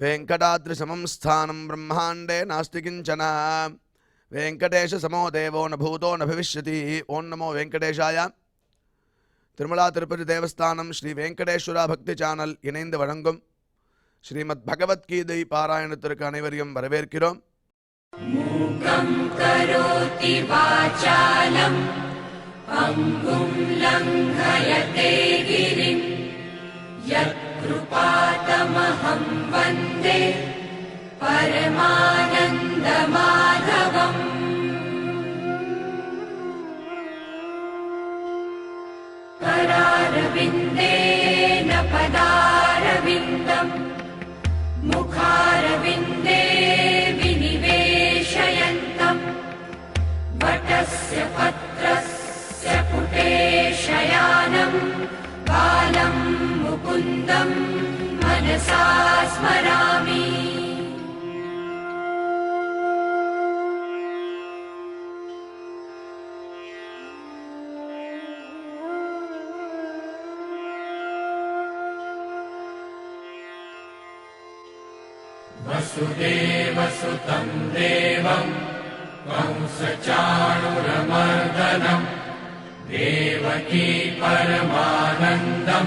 वेंकटाद्रिसमं स्थानं ब्रह्मांडे नास्ति किंचन वेंकटेश समो देवो न भूतो न भविष्यति ओं नमो वेंकटेशाय திருமலா திருப்பதி தேவஸ்தானம் ஸ்ரீ வெங்கடேஸ்வரா பக்தி சேனல் இணைந்து வழங்கும் ஸ்ரீமத் பகவத்கீதை பாராயணத்திற்கு அனைவரையும் வரவேற்கிறோம். மூகம் கரோதி வாசாலம் அங்கும் லங்கயதே கிரிம் யத்கிருபாதமஹம் வந்தே பரமானந்த மாதவம். करारविन्देन पदारविन्दम् मुखारविन्दे विनिवेशयन्तम् वटस्य पत्रस्य पुटे शयानम् बालं मुकुन्दम् मनसा स्मरामि. वसुदेवसुतं देवं कंसचाणूरमर्दनं देवकी परमानन्दं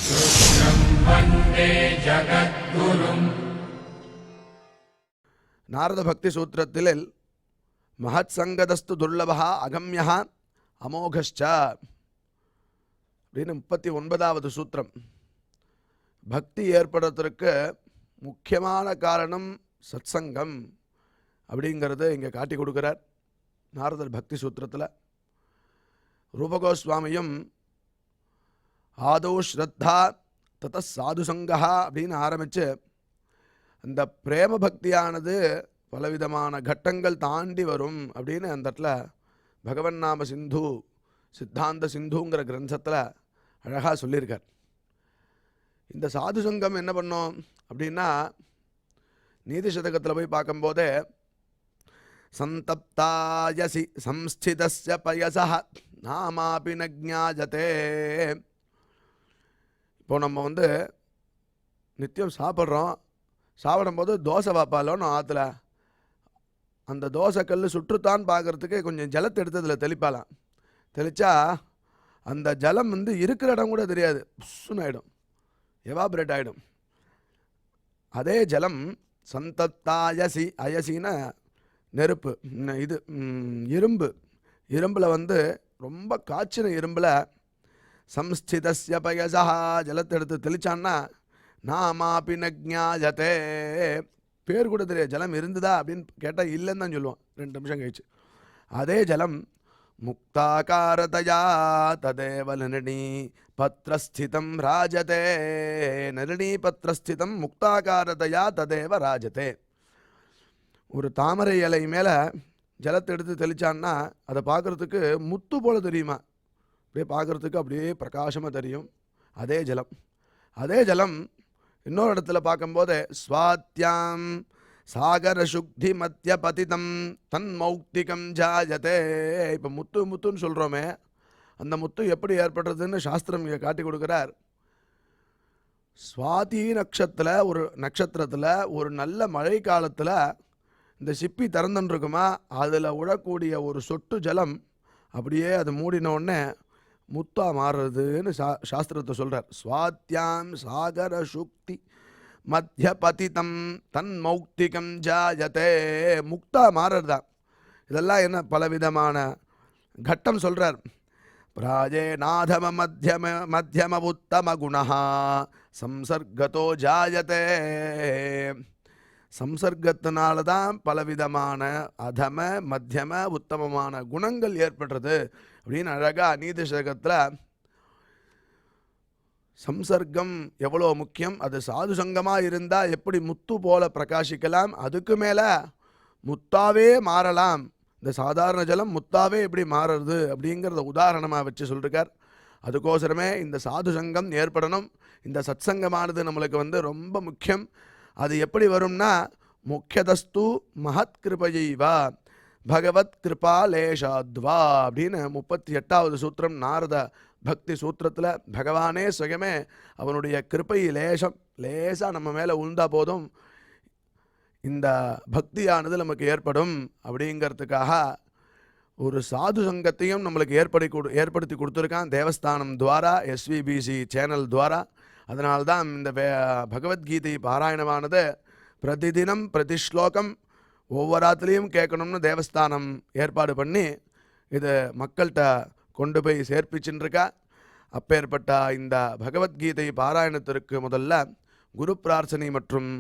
कृष्णं वन्दे जगद्गुरुम्. நாரத பக்தி சூத்திரத்தில் மகத் சங்கதஸ்து துர்லபா அகம்யா அமோகஷ்ச அப்படின்னு 39வது சூத்திரம். பக்தி ஏற்படுறதற்கு முக்கியமான காரணம் சத்சங்கம் அப்படிங்கிறத இங்கே காட்டி கொடுக்குறார் நாரதர் பக்தி சூத்திரத்தில். ரூபகோஸ்வாமியும் ஆதோ ஸ்ரத்தா தத சாதுசங்கா அப்படின்னு ஆரம்பித்து அந்த பிரேம பக்தியானது பலவிதமான கட்டங்கள் தாண்டி வரும் அப்படின்னு அந்த இடத்துல பகவன் நாம சிந்து சித்தாந்த சிந்துங்கிற கிரந்தத்தில் அழகாக சொல்லியிருக்கார். இந்த சாதுசங்கம் என்ன பண்ணோம் அப்படின்னா நீதி சதகத்தில் போய் பார்க்கும்போதே சந்தப்தாயசி சம்ஸ்திதஸ்ய பயசா நாமாபி ந ஞாயதே. இப்போ நம்ம நித்தியம் சாப்பிடும்போது தோசை வாப்பாலோன்னு ஆற்றுல அந்த தோசை கல் சுற்றுத்தான் பார்க்குறதுக்கு கொஞ்சம் ஜலத்தை எடுத்து அதில் தெளிப்பாலாம். தெளித்தா அந்த ஜலம் இருக்கிற இடம் கூட தெரியாது, புஷ்ஷுன்னு ஆகிடும், எவாபரேட் ஆகிடும். அதே ஜலம் சந்தத்தாயசி, அயசின நெருப்பு, இது இரும்பில் ரொம்ப காய்ச்சின இரும்பில் சம்ஸ்திதஸ்ய பயசா ஜலத்தை எடுத்து தெளிச்சான்னா நாமாபி ந ஞாயதே, பேர் கூட தெரியாது, ஜலம் இருந்ததா அப்படின்னு கேட்டால் இல்லைன்னு தான் சொல்லுவோம் 2 நிமிஷம் கழிச்சு. அதே ஜலம் முக்தாகாரதயா ததேவ நிர்ணீ பத்ரஸ்திதம் ராஜதே, நிர்ணீ பத்ரஸ்திதம் முக்தாகாரதயா ததேவ ராஜதே. ஒரு தாமரை இலை மேலே ஜலத்தை எடுத்து தெளிச்சான்னா அதை பார்க்குறதுக்கு முத்து போல் தெரியுமா, அப்படியே பார்க்குறதுக்கு அப்படியே பிரகாசமாக தெரியும். அதே ஜலம் இன்னொரு இடத்துல பார்க்கும்போது ஸ்வாத்யாம் சாகர சுக்தி மத்திய பதிதம் தன் மௌக்திகம் ஜாயதே. இப்போ முத்துன்னு சொல்கிறோமே, அந்த முத்து எப்படி ஏற்படுறதுன்னு சாஸ்திரம் இங்கே காட்டி கொடுக்குறார். சுவாதி நட்சத்திரத்தில் ஒரு நல்ல மழை காலத்தில் இந்த சிப்பி திறந்துன்னு இருக்குமா, அதில் விழக்கூடிய ஒரு சொட்டு ஜலம் அப்படியே அது மூடினோடனே முத்தா மாறுறதுன்னு சாஸ்திரத்தை சொல்கிறார். ஸ்வாத்யாம் சாகர சுக்தி மத்திய பதிதம் தன் மௌக்திகம் ஜாயதே, முக்தா மாறுறதுதான். இதெல்லாம் என்ன பலவிதமான கட்டம் சொல்கிறார். பிராஜே நாதம மத்தியம உத்தம குணா சம்சர்கதோ ஜாயதே. சம்சர்க்கத்தினால தான் பலவிதமான அதம மத்தியம உத்தமமான குணங்கள் ஏற்படுறது அப்படின்னு அழகாக நீதி சதகத்தில் சம்சர்க்கம் எவ்வளோ முக்கியம், அது சாது சங்கமாக இருந்தால் எப்படி முத்து போல பிரகாசிக்கலாம், அதுக்கு மேலே முத்தாவே மாறலாம். இந்த சாதாரண ஜலம் முத்தாவே எப்படி மாறுறது அப்படிங்கிறத உதாரணமாக வச்சு சொல்லிருக்கார். அதுக்கோசரமே இந்த சாது சங்கம் ஏற்படணும். இந்த சத்சங்கமானது நம்மளுக்கு ரொம்ப முக்கியம். அது எப்படி வரும்னா முக்கியதஸ்து மகத் கிருபையைவா பகவத் கிருபா லேஷாத்வா அப்படின்னு 38வது சூத்திரம் நாரத பக்தி சூத்திரத்தில் பகவானே சுயமே அவனுடைய கிருப்பை லேசாக நம்ம மேலே உழுந்தா போதும் இந்த பக்தியானது நமக்கு ஏற்படும் அப்படிங்கிறதுக்காக ஒரு சாது சங்கத்தையும் நம்மளுக்கு ஏற்படுத்தி கொடுத்துருக்கான் தேவஸ்தானம் துவாரா, SVBC சேனல் துவாரா. அதனால்தான் இந்த பகவத்கீதை பாராயணமானது பிரதிதினம் பிரதிஸ்லோகம் ஒவ்வொரு ஆத்துலேயும் கேட்கணும்னு தேவஸ்தானம் ஏற்பாடு பண்ணி இது மக்கள்கிட்ட கொண்டு போய் சேர்ப்பிச்சுருக்கா. அப்பேற்பட்ட இந்த பகவத்கீதை பாராயணத்திற்கு முதல்ல குரு பிரார்த்தனை மற்றும்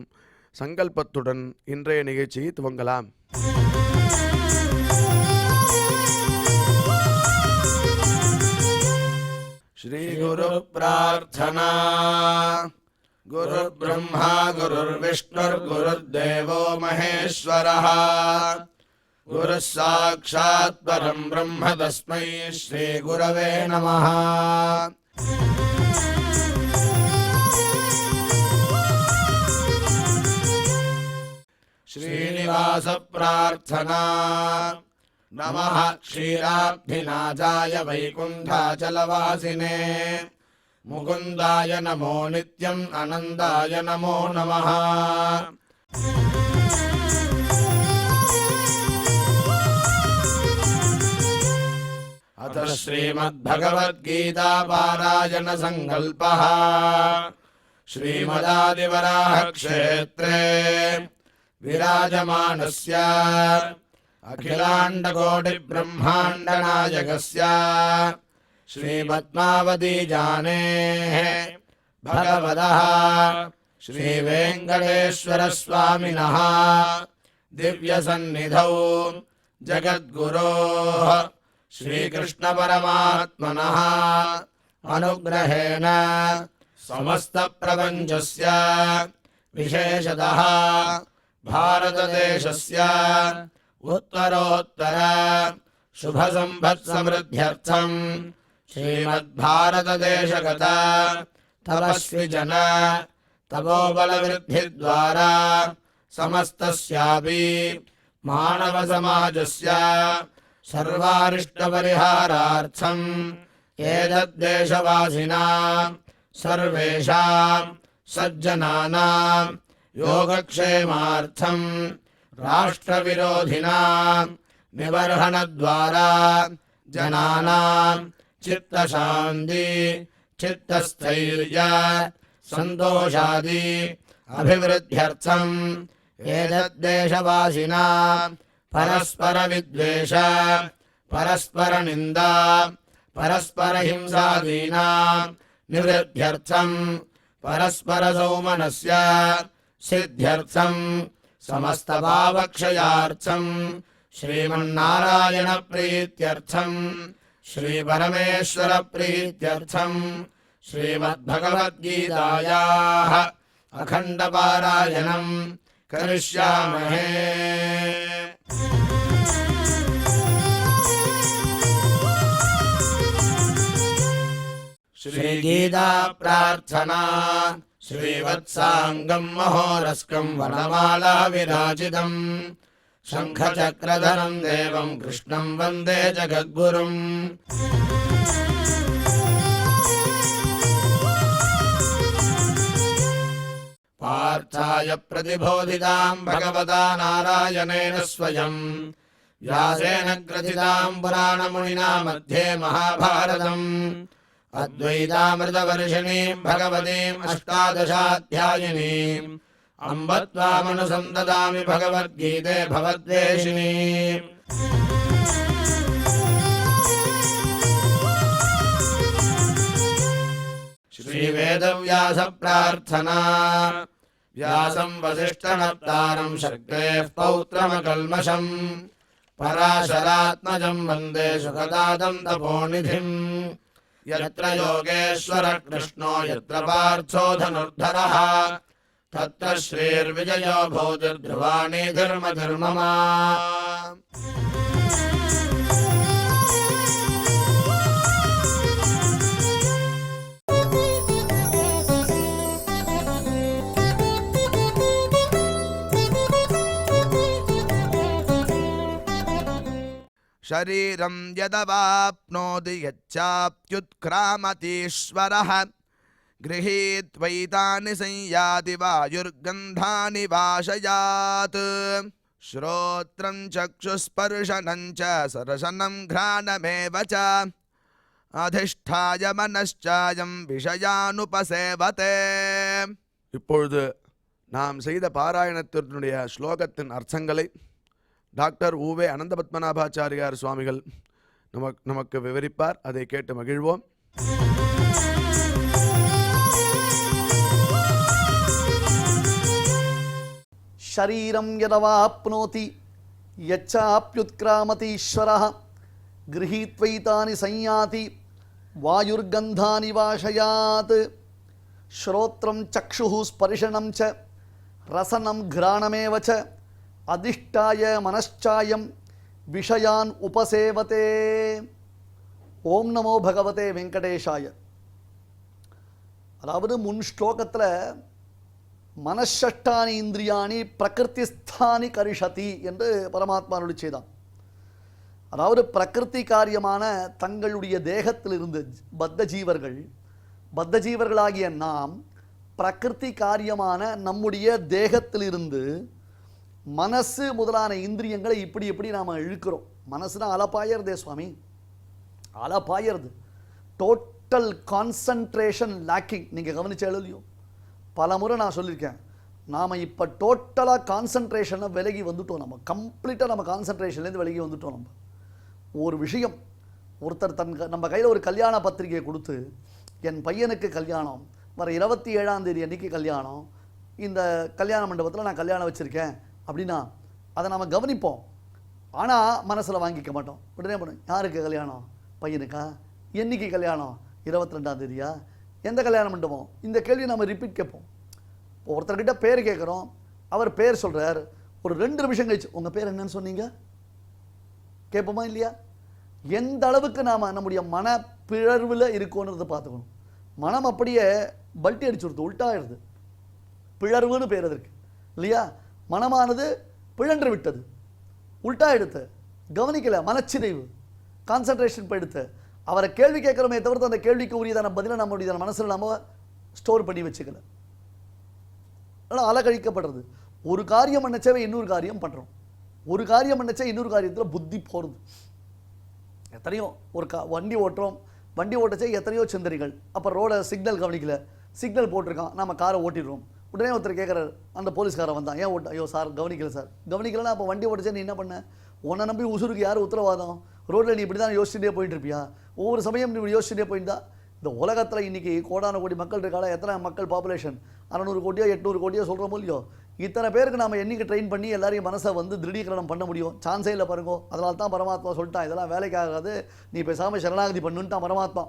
சங்கல்பத்துடன் இன்றைய நிகழ்ச்சியை துவங்கலாம். ஸ்ரீ குரு பிரார்த்தனா. குரு பிரம்மா குருர் விஷ்ணுர் குருர்தேவோ மகேஸ்வரः குரு சாக்ஷாத் பரம் பிரம்ம தஸ்மை ஸ்ரீ குரவே நமः. ஸ்ரீனிவாச பிரார்த்தனா. நமः க்ஷீராப்திநாதாய வைகுண்டாச்சலவாசினே முகுந்தாய நமோ நித்யம் அனந்தாய நமோ நமः. अथ श्रीमद्भगवद्गीता पारायण संकल्पः. श्रीमदादिवराह क्षेत्रे विराजमानस्य अखिलाण्डकोटि ब्रह्माण्ड नायकस्य श्रीपद्मावतीजानेः भगवतः श्रीवेङ्कटेश्वर स्वामिनः दिव्यसन्निधौ जगद्गुरोः श्रीकृष्ण परमात्मनः अनुग्रहेण समस्त प्रपञ्चस्य विशेषतः भारतदेशस्य उत्तरोत्तर शुभसम्पत्समृद्ध्यर्थं श्रीमद्भारतदेशगत तपस्विजन तपोबलवृद्धिद्वारा समस्तस्यापि मानवसमाजस्य सर्वारिष्टपरिहारार्थम् एतद्देशवासिनां सर्वेषां सज्जनानां योगक्षेमार्थं राष्ट्रविरोधिनां निबर्हणद्वारा जनानां चित्तशान्ति चित्तस्थैर्य सन्तोषादि अभिवृद्ध्यर्थम् एतद्देशवासिनां परस्परविद्वेष परस्परनिन्दा परस्परहिंसादीनां निवृद्ध्यर्थं परस्परसौमनस्य सिद्ध्यर्थं समस्तपापक्षयार्थं श्रीमन्नारायणप्रीत्यर्थं श्रीपरमेश्वरप्रीत्यर्थं श्रीमद्भगवद्गीतायाः अखण्डपारायणं करिष्यामहे। श्रीगीता प्रार्थना। श्रीवत्साङ्गं महोरस्कं वनमाला विराजितं शङ्खचक्रधरं देवं कृष्णं वन्दे जगद्गुरुम्। पार्थाय प्रतिबोधितां भगवता नारायणेन स्वयं व्यासेन ग्रथितां पुराणमुनिना मध्ये महाभारतम् अद्वैतामृतवर्षिणीं भगवतीम् अष्टादशाध्यायिनीम् अम्ब त्वामनुसन्ददामि भगवद्गीते भवद्वेषिणीम्। श्रीवेदव्यास प्रार्थना। व्यासं वसिष्ठनप्तारं शक्तेः पौत्रमकल्मषम् पराशरात्मजं वन्दे सुखदातं तपोनिधिम्। यत्र योगेश्वर कृष्णो यत्र पार्थो धनुर्धरः तत्र श्रीर्विजयो भूतिर्ध्रुवाणि धर्मधर्ममा। शरीरं यदवाप्नोति यच्चाप्युत्क्रामतीश्वरः गृहीत्वैतानि संयाति वायुर्गन्धानि वाशयात् श्रोत्रं चक्षुस्पर्शनं च सरसनं घ्राणमेव च अधिष्ठाय मनश्चायं விஷயானுபசேவதே. இப்பொழுது நாம் செய்த பாராயணத்தினுடைய ஸ்லோகத்தின் அர்த்தங்களை டாக்டர் உவே அனந்த பத்மநாபாச்சாரியார் சுவாமிகள் நமக்கு விவரிப்பார். அதை கேட்டு மகிழ்வோம். ஷரீரம் யதவாப்னோதி யச்சாப்யுத்க்ராமதீஸ்வரः गृहीत्वैतानि संयाति वायुर्गन्धानि वाशयात् श्रोत्रं चक्षुः स्पर्शनं च रसनं घ्राणमेव च अधिष्ठाय मनश्चायं விஷயான் உபசேவதே. ஓம் நமோ பகவதே வெங்கடேஷாய. அதாவது முன் ஸ்லோகத்தில் மனஷஷ்டானி இந்திரியாணி பிரகிருதிஸ்தானி கரிஷதி என்று பரமாத்மா அருளி செய்தான். அதாவது பிரகிருதி காரியமான தங்களுடைய தேகத்திலிருந்து பத்த ஜீவர்களாகிய நாம் பிரகிருதி காரியமான நம்முடைய தேகத்திலிருந்து மனசு முதலான இந்திரியங்களை இப்படி நாம் இழுக்கிறோம். மனசுனா அலப்பாயறதே சுவாமி, அலப்பாயறது. Total concentration lacking. நீங்கள் கவனிச்ச எழுதியும் பல முறை நான் சொல்லியிருக்கேன். நாம் இப்போ டோட்டலாக கான்சன்ட்ரேஷனை விலகி வந்துட்டோம். நம்ம கம்ப்ளீட்டாக நம்ம கான்சன்ட்ரேஷன்லேருந்து விலகி வந்துட்டோம். நம்ம ஒரு விஷயம், ஒருத்தர் நம்ம கையில் ஒரு கல்யாண பத்திரிகையை கொடுத்து என் பையனுக்கு கல்யாணம் வர 27ஆம் தேதி அன்றைக்கி கல்யாணம், இந்த கல்யாண மண்டபத்தில் நான் கல்யாணம் வச்சுருக்கேன் அப்படின்னா அதை நம்ம கவனிப்போம். ஆனால் மனசில் வாங்கிக்க மாட்டோம். உடனே பண்ணும், யாருக்கு கல்யாணம்? பையனுக்கா? என்னைக்கு கல்யாணம்? 22ஆம் தேதியா? எந்த கல்யாண மண்டபம்? இந்த கேள்வி நம்ம ரிப்பீட் கேட்போம். இப்போ ஒருத்தர்கிட்ட பேர் கேட்குறோம், அவர் பேர் சொல்கிறார். ஒரு 2 நிமிஷம் கழிச்சு உங்கள் பேர் என்னன்னு சொன்னீங்க கேட்போமா இல்லையா? எந்த அளவுக்கு நாம் நம்முடைய மன பிழர்வில் இருக்கோன்றதை பார்த்துக்கணும். மனம் அப்படியே பல்ட்டி அடிச்சுடுது, உள்டாயிடுது. பிழர்வுன்னு பேர் அதற்கு இல்லையா? மனமானது பிழன்று விட்டது, உள்டா எடுத்து கவனிக்கல, மனச்சிதைவு, கான்சன்ட்ரேஷன் போயிடுத்து. அவரை கேள்வி கேட்குறோமே தவிர்த்து அந்த கேள்விக்கு உரியதான பதிலை நம்முடைய மனசில் நம்ம ஸ்டோர் பண்ணி வச்சுக்கல. ஆனால் அலக்கழிக்கப்படுறது. ஒரு காரியம் நினச்சவே இன்னொரு காரியம் பண்ணுறோம். ஒரு காரியம் நினச்சா இன்னொரு காரியத்தில் புத்தி போகிறது. எத்தனையோ ஒரு வண்டி ஓட்டுறோம், வண்டி ஓட்டச்சே எத்தனையோ சிந்தனைகள். அப்போ ரோட சிக்னல் கவனிக்கல, சிக்னல் போட்டிருக்கான், நம்ம காரை ஓட்டிடுறோம். உடனே ஒருத்தர் கேட்குறாரு, அந்த போலீஸ்காரன் வந்தான், ஏன் ஓட்ட? ஐயோ சார் கவனிக்கல சார். கவனிக்கலன்னா அப்போ வண்டி ஓட்டச்சே நீ என்ன பண்ண? உன்னை நம்பி உசுருக்கு யார் உத்தரவாதம்? ரோட்டில் நீ இப்படி தான் யோசிச்சுட்டே போயிட்டு இருப்பியா? ஒவ்வொரு சமயம் நீ இப்படி யோசிச்சுட்டே போயிருந்தா இந்த உலகத்தில் இன்றைக்கி கோடான கோடி மக்கள் இருக்காளா? எத்தனை மக்கள் பாப்புலேஷன்? 600 கோடியோ 800 கோடியோ சொல்கிறோமோ இல்லையோ? இத்தனை பேருக்கு நம்ம என்னைக்கு ட்ரெயின் பண்ணி எல்லாரையும் மனசை திருடீகரணம் பண்ண முடியும்? சான்ஸே இல்லை பாருங்கோ. அதனால தான் பரமாத்மா சொல்லிட்டான், இதெல்லாம் வேலைக்கு ஆகாது, நீ பேசாமல் சரணாகதி பண்ணுன்ட்டான் பரமாத்மா.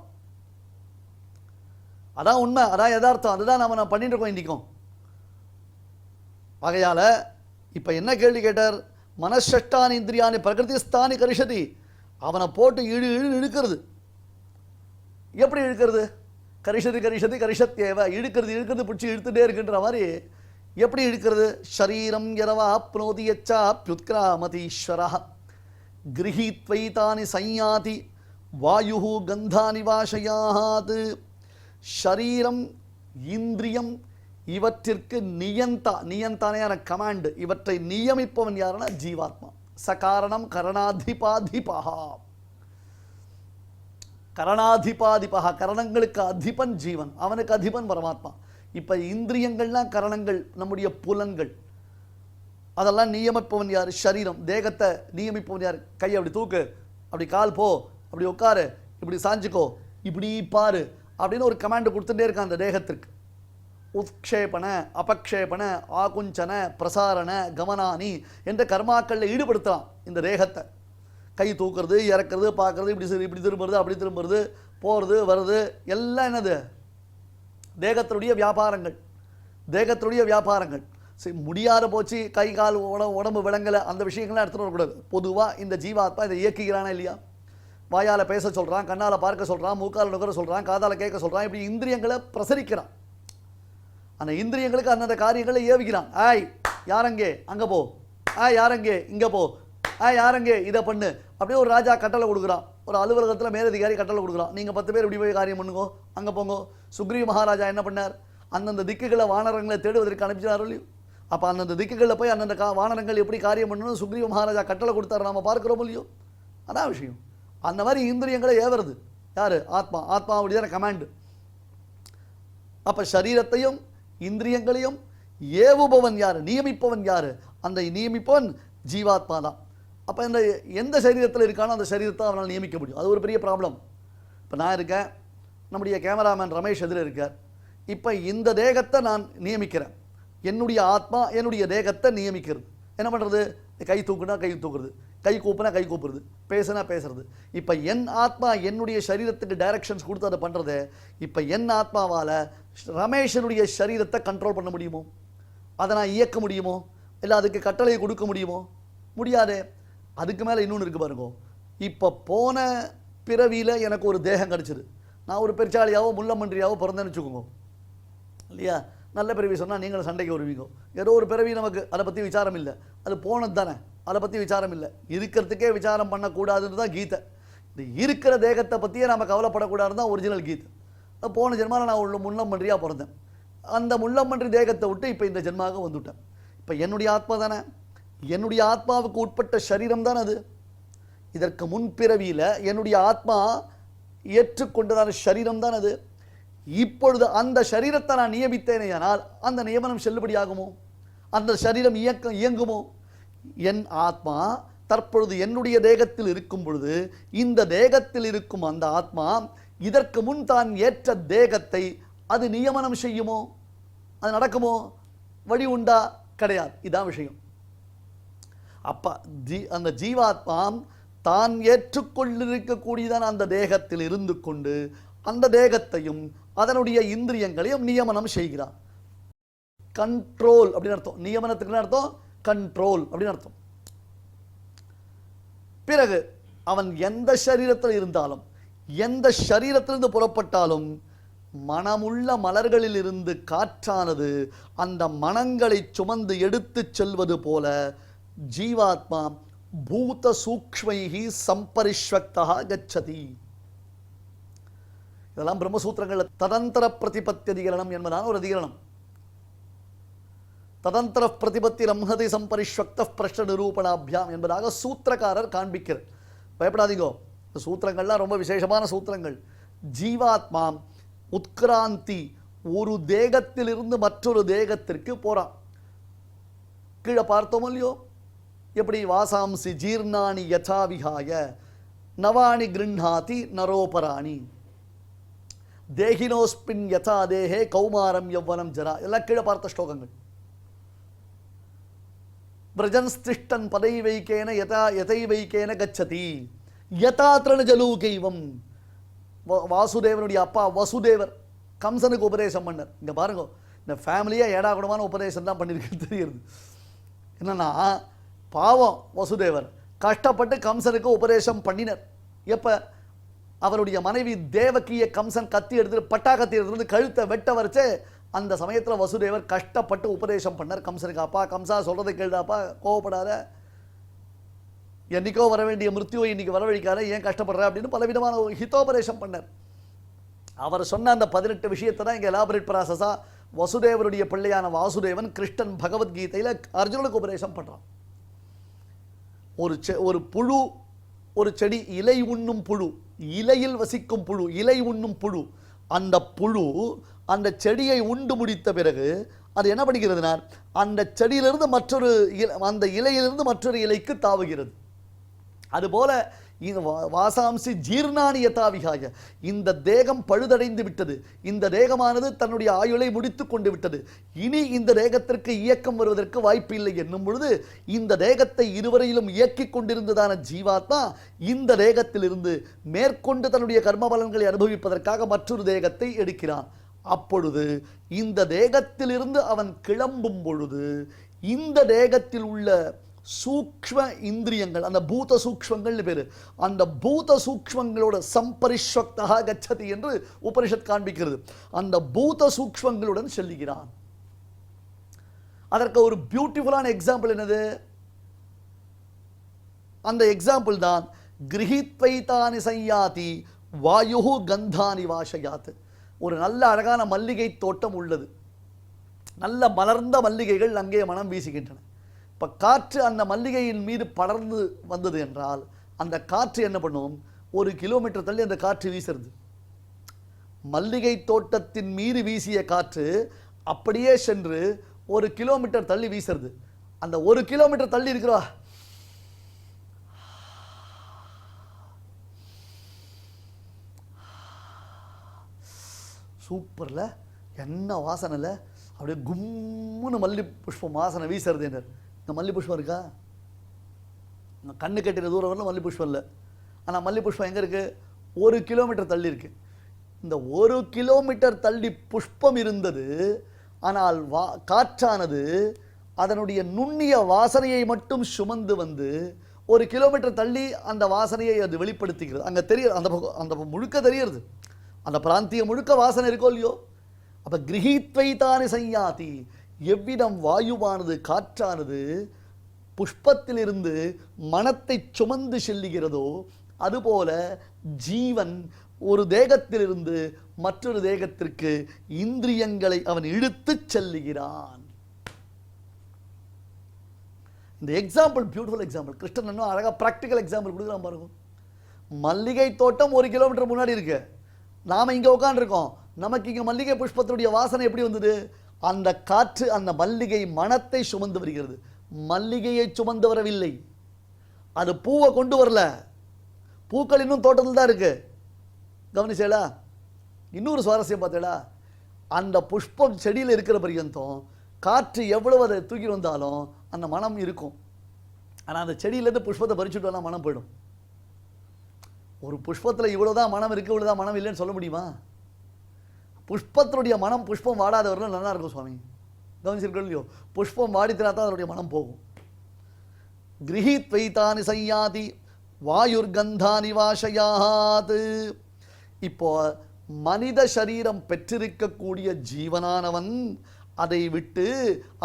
அதான் உண்மை, அதான் யதார்த்தம், அதுதான் நம்ம பண்ணிட்டு இருக்கோம் இன்றைக்கும். ஆகையால் இப்போ என்ன கேள்வி கேட்டார்? மனஷஷ்டானி இந்திரியானி பிரகிருதிஸ்தானி கரிஷதி. அவனை போட்டு இழுக்கிறது. எப்படி இழுக்கிறது? கரிஷதி கரிஷதி கரிஷத்தேவ. இழுக்கிறது பிடிச்சி இழுத்துட்டே இருக்குன்ற மாதிரி. எப்படி இழுக்கிறது? ஷரீரம் யதவாப்னோதி யச்சாப்யுத்க்ராமதீஸ்வரः கிரஹீத்வைதானி சஞ்யாதி வாயுஹு கந்தானி வாஷயாத். ஷரீரம், இந்திரியம் இவற்றிற்கு நியந்தானையான கமாண்ட், இவற்றை நியமிப்பவன் யாருன்னா ஜீவாத்மா. சகாரணம் கரணாதிபாதிபா. கரணாதிபாதிபா, கரணங்களுக்கு அதிபன் ஜீவன், அவனுக்கு அதிபன் பரமாத்மா. இப்போ இந்திரியங்கள்லாம் கரணங்கள், நம்முடைய புலன்கள், அதெல்லாம் நியமிப்பவன் யார்? ஷரீரம். தேகத்தை நியமிப்பவன் யார்? கை அப்படி தூக்கு, அப்படி கால் போ, அப்படி உட்காரு, இப்படி சாஞ்சிக்கோ, இப்படி பாரு அப்படின்னு ஒரு கமாண்டு கொடுத்துட்டே இருக்கான் அந்த தேகத்திற்கு. உத்க்ஷேபண, அபக்ஷேபண, ஆகுஞ்சன, பிரசாரண, கமனானி என்ற கர்மாக்களில் ஈடுபடுத்தலாம் இந்த தேகத்தை. கை தூக்குறது, இறக்குறது, பார்க்குறது, இப்படி திரும்புறது, அப்படி திரும்புறது, போகிறது வருது, எல்லாம் என்னது? தேகத்தினுடைய வியாபாரங்கள். தேகத்தினுடைய வியாபாரங்கள். சரி, முடியாத போச்சு, கை கால் உடம்பு விளங்கலை, அந்த விஷயங்கள்லாம் எடுத்துகிட்டு வரக்கூடாது. பொதுவாக இந்த ஜீவாத்மா இதை இயக்குகிறானா இல்லையா? வாயால் பேச சொல்கிறான், கண்ணால் பார்க்க சொல்கிறான், மூக்கால் நுகர சொல்கிறான், காதால் கேட்க சொல்கிறான், இப்படி இந்திரியங்களை பிரசரிக்கிறான். அந்த இந்திரியங்களுக்கு அந்தந்த காரியங்களை ஏவிக்கிறான். ஆய் யாரங்கே அங்கே போ, ஆய் யாரங்கே இங்கே போ, ஆய் யாரங்கே இதை பண்ணு அப்படியே ஒரு ராஜா கட்டளை கொடுக்குறான், ஒரு அலுவலகத்தில் மேலதிகாரி கட்டளை கொடுக்குறான், நீங்கள் 10 பேர் இப்படி போய் காரியம் பண்ணுங்கோ, அங்கே போங்கோ. சுக்ரீவ மகாராஜா என்ன பண்ணார்? அந்தந்த திக்குகளை வானரங்களை தேடுவதற்கு அனுப்பிச்சார் இல்லையோ? அப்போ அந்தந்த திக்குகளில் போய் அந்தந்த வானரங்கள் எப்படி காரியம் பண்ணணும் சுக்ரீவ மகாராஜா கட்டளை கொடுத்தாரு, நாம் பார்க்குறோம் இல்லையோ? அதான் விஷயம். அந்த மாதிரி இந்திரியங்களை ஏவுறது யார்? ஆத்மா. ஆத்மா அப்படிதான கமாண்டு. அப்போ சரீரத்தையும் இந்திரியங்களையும் ஏவுபவன் யார்? நியமிப்பவன் யார்? அந்த நியமிப்பவன் ஜீவாத்மா தான். அப்போ இந்த எந்த சரீரத்தில் இருக்கானோ அந்த சரீரத்தை அவனால் நியமிக்க முடியும். அது ஒரு பெரிய ப்ராப்ளம். இப்போ நான் இருக்கேன், நம்முடைய கேமராமேன் ரமேஷ் எதில் இருக்கார். இப்போ இந்த தேகத்தை நான் நியமிக்கிறேன், என்னுடைய ஆத்மா என்னுடைய தேகத்தை நியமிக்கிறது. என்ன பண்ணுறது? கை தூக்குனா கை தூக்குறது, கை கூப்புனா கை கூப்புறது, பேசுனா பேசுறது. இப்போ என் ஆத்மா என்னுடைய சரீரத்துக்கு டைரக்ஷன்ஸ் கொடுத்து அதை பண்ணுறது. இப்போ என் ஆத்மாவால் ரமேஷனுடைய சரீரத்தை கண்ட்ரோல் பண்ண முடியுமோ? அதை நான் இயக்க முடியுமோ? இல்லை அதுக்கு கட்டளையை கொடுக்க முடியுமோ? முடியாது. அதுக்கு மேலே இன்னொன்று இருக்குது பாருங்க. இப்போ போன பிறவியில் எனக்கு ஒரு தேகம் கிடச்சிது, நான் ஒரு பெருச்சாளியாவோ முள்ளமன்றியாவோ பிறந்தேன்னு வச்சுக்கோங்க இல்லையா? நல்ல பிறவி சொன்னால் நீங்களும் சண்டைக்கு வருவீங்க. ஏதோ ஒரு பிறவி நமக்கு அதை பற்றி விசாரம் இல்லை, அது போனது தானே, அதை பற்றி விசாரம் இல்லை. இருக்கிறதுக்கே விசாரம் பண்ணக்கூடாதுன்னு தான் கீதை. இந்த இருக்கிற தேகத்தை பற்றியே நம்ம கவலைப்படக்கூடாதுன்னு தான் ஒரிஜினல் கீதை. போன ஜென்மாவில் நான் உள்ள முள்ளமன்றியாக பிறந்தேன், அந்த முள்ளமன்றி தேகத்தை விட்டு இப்போ இந்த ஜென்மாக வந்துவிட்டேன். இப்போ என்னுடைய ஆத்மா தானே, என்னுடைய ஆத்மாவுக்கு உட்பட்ட சரீரம் தான் அது. இதற்கு முன்பிறவியில் என்னுடைய ஆத்மா ஏற்றுக்கொண்டதான சரீரம் தான் அது. இப்பொழுது அந்த சரீரத்தை நான் நியமித்தேனேயானால் அந்த நியமனம் செல்லுபடியாகுமோ? அந்த சரீரம் இயங்குமோ? என் ஆத்மா தற்பொழுது என்னுடைய தேகத்தில் இருக்கும் பொழுது இந்த தேகத்தில் இருக்கும் அந்த ஆத்மா இதற்கு முன் தான் ஏற்ற தேகத்தை அது நியமனம் செய்யுமோ? அது நடக்குமோ? வழி உண்டா? கிடையாது. இதான் விஷயம். அப்ப அந்த ஜீவாத்மா தான் ஏற்றுக்கொண்டிருக்கக்கூடியதான அந்த தேகத்தில் இருந்து கொண்டு அந்த தேகத்தையும் அதனுடைய இந்திரியங்களையும் நியமனம் செய்கிறான். கண்ட்ரோல் அப்படின்னு அர்த்தம். நியமனத்துக்கு அர்த்தம் கண்ட்ரோல் அப்படின்னு அர்த்தம். பிறகு அவன் எந்த சரீரத்தில் இருந்தாலும் எந்த சரீரத்திலிருந்து புறப்பட்டாலும் மனமுள்ள மலர்களில் இருந்து காற்றானது அந்த மனங்களை சுமந்து எடுத்து செல்வது போல ஜீவாத்மா பூத சூக்ஷ்மைஹி சம்பரிஷ்வக்தா கச்சதி. இதெல்லாம் பிரம்மசூத்திரங்கள் ததந்தர பிரதிபத்தி அதிகரணம் என்பதான ஒரு அதிகரணம். ததந்தர பிரதிபத்தி ரம்ஹதி சம்பரிஷ்வக்த பிரஷ்ன நிரூபணாபியாம் என்பதாக சூத்திரக்காரர் காண்பிக்கிறார். பயப்படாதீங்கோ, இந்த சூத்திரங்கள்லாம் ரொம்ப விசேஷமான சூத்திரங்கள். ஜீவாத்மா உத்கிராந்தி ஒரு தேகத்திலிருந்து மற்றொரு தேகத்திற்கு போறான். கீழே பார்த்தோம் இல்லையோ? எப்படி வாசாம்சி ஜீர்ணானி யசாவிஹாய நவானி கிருண்ணாதி நரோபராணி தேகினோஸ்பின் யதா தேஹே கௌமாரம் யௌவனம் ஜரா. எல்லாம் கீழே பார்த்த ஸ்லோகங்கள். பிரஜன்ஸ்திஷ்டன் பதைவைக்கேன யதா யதைவைக்கேன கச்சதி யதா திரணஜலூகைவம். வாசுதேவனுடைய அப்பா வசுதேவர் கம்சனுக்கு உபதேசம் பண்ணார். இங்கே பாருங்க, இந்த ஃபேமிலியாக ஏடாகுடமான உபதேசம் தான் பண்ணியிருக்கு தெரியுது. என்னன்னா பாவம் வசுதேவர் கஷ்டப்பட்டு கம்சனுக்கு உபதேசம் பண்ணினர். எப்போ? அவருடைய மனைவி தேவகியை கம்சன் கத்தி எடுத்துட்டு பட்டா கத்தி எடுத்துட்டு கழுத்தை வெட்ட வரைச்சே அந்த சமயத்தில் வசுதேவர் கஷ்டப்பட்டு உபதேசம் பண்ணார் கம்சனுக்கு. அப்பா கம்சா சொல்கிறதை கேளுடாப்பா, கோவப்படாத, என்னைக்கோ வர வேண்டிய மிருத்யுவை இன்னைக்கு வரவழிக்காத, ஏன் கஷ்டப்படுற அப்படின்னு பலவிதமான ஒரு ஹிதோபதேசம் பண்ணார். அவர் சொன்ன அந்த 18 விஷயத்தை தான் இங்கே எலாபரேட் ப்ராசஸாக வசுதேவருடைய பிள்ளையான வாசுதேவன் கிருஷ்ணன் பகவத்கீதையில் அர்ஜுனனுக்கு உபதேசம் பண்ணுறான். ஒரு புழு, ஒரு செடி, இலை உண்ணும் புழு, இலையில் வசிக்கும் புழு, இலை உண்ணும் புழு. அந்த புழு அந்த செடியை உண்டு முடித்த பிறகு அது என்ன பண்ணுகிறதுனா அந்த செடியிலிருந்து மற்றொரு அந்த இலையிலிருந்து மற்றொரு இலைக்கு தாவுகிறது. அதுபோல வாசாம்சி ஜீர்ணானி யதாவிகாய, இந்த தேகம் பழுதடைந்து விட்டது, இந்த தேகமானது தன்னுடைய ஆயுளை முடித்து கொண்டு விட்டது, இனி இந்த தேகத்திற்கு இயக்கம் வருவதற்கு வாய்ப்பு இல்லை என்னும் பொழுது இந்த தேகத்தை இருவரையிலும் இயக்கிக் கொண்டிருந்ததான ஜீவாத்மா இந்த தேகத்திலிருந்து மேற்கொண்டு தன்னுடைய கர்ம பலன்களை அனுபவிப்பதற்காக மற்றொரு தேகத்தை எடுக்கிறான். அப்பொழுது இந்த தேகத்திலிருந்து அவன் கிளம்பும் பொழுது இந்த தேகத்தில் உள்ள சூக்ஷ்ம இந்திரியங்கள், அந்த பூத சூக்ஷ்மங்கள்னு பேரு, அந்த பூத சூக்ஷ்மங்களோட சம்பரிஷ்வக்தா கச்சதி என்று உபனிஷத் காண்பிக்கிறது. அந்த பூத சூக்ஷ்மங்களுடன் செல்லுகிறான். அதற்கு ஒரு பியூட்டிஃபுல்லான எக்ஸாம்பிள் என்னது? அந்த எக்ஸாம்பிள் தான் கிரகித்வைதானி சையாதி வாயு கந்தானி வாசயாத். ஒரு நல்ல அழகான மல்லிகை தோட்டம் உள்ளது. நல்ல மலர்ந்த மல்லிகைகள் அங்கே மனம் வீசுகின்றன. இப்போ காற்று அந்த மல்லிகையின் மீது படர்ந்து வந்தது என்றால் அந்த காற்று என்ன பண்ணும்? 1 கிலோமீட்டர் தள்ளி அந்த காற்று வீசுறது. மல்லிகை தோட்டத்தின் மீது வீசிய காற்று அப்படியே சென்று 1 கிலோமீட்டர் தள்ளி வீசுறது. அந்த 1 கிலோமீட்டர் தள்ளி இருக்கிறா சூப்பர்ல, என்ன வாசனைல, அப்படியே கும்முன்னு மல்லி புஷ்பம் வாசனை வீசுறது. என்ன இந்த மல்லி புஷ்பம் இருக்கா? கண்ணு கட்டின தூரம் வரல மல்லி புஷ்பம் இல்லை. ஆனால் மல்லி புஷ்பம் எங்கே இருக்குது? 1 கிலோமீட்டர் தள்ளி இருக்கு. இந்த 1 கிலோமீட்டர் தள்ளி புஷ்பம் இருந்தது. ஆனால் காற்றானது அதனுடைய நுண்ணிய வாசனையை மட்டும் சுமந்து வந்து 1 கிலோமீட்டர் தள்ளி அந்த வாசனையை அது வெளிப்படுத்துகிறது. அங்கே தெரியுது, அந்த முழுக்க தெரியுது, அந்த பிராந்தியம் முழுக்க வாசனை இருக்கோ இல்லையோ. அப்போ கிரகித்வைதானி சையாதி, எவ்விதம் வாயுவானது காற்றானது புஷ்பத்திலிருந்து மனத்தை சுமந்து செல்லுகிறதோ அதுபோல ஜீவன் ஒரு தேகத்திலிருந்து மற்றொரு தேகத்திற்கு இந்திரியங்களை அவன் இழுத்துச் செல்லுகிறான். இந்த எக்ஸாம்பிள் பியூட்டிஃபுல் எக்ஸாம்பிள். கிருஷ்ணன் இன்னும் அழகாக ப்ராக்டிக்கல் எக்ஸாம்பிள் கொடுக்குறான் பாருங்க. மல்லிகை தோட்டம் 1 கிலோமீட்டர் முன்னாடி இருக்கு. நாம் இங்கே உட்காந்துருக்கோம். நமக்கு இங்கே மல்லிகை புஷ்பத்தினுடைய வாசனை எப்படி வந்தது? அந்த காற்று அந்த மல்லிகை மனத்தை சுமந்து வருகிறது. மல்லிகையை சுமந்து வரவில்லை. அது பூவை கொண்டு வரல. பூக்கள் இன்னும் தோட்டத்தில் தான் இருக்கு. கவனிச்சேடா? இன்னொரு சுவாரஸ்யம் பார்த்தேடா, அந்த புஷ்பம் செடியில் இருக்கிற பரியந்தம் காற்று எவ்வளவு அதை தூக்கி வந்தாலும் அந்த மனம் இருக்கும். ஆனால் அந்த செடியிலேருந்து புஷ்பத்தை பறிச்சுட்டு வரலாம், மனம் போயிடும். ஒரு புஷ்பத்தில் இவ்வளோதான் மனம் இருக்குது, இவ்வளோதான் மனம் இல்லைன்னு சொல்ல முடியுமா? புஷ்பத்தினுடைய மனம் புஷ்பம் வாடாத வரலாம் நல்லா இருக்கும் சுவாமி. கவனிச்சிருக்கோம் இல்லையோ? புஷ்பம் வாடித்தினா தான் அதனுடைய மனம் போகும். கிரகித்வைதானி சையாதி வாயுர்கந்தானி வாசயாத். இப்போ மனித சரீரம் பெற்றிருக்கக்கூடிய ஜீவனானவன் அதை விட்டு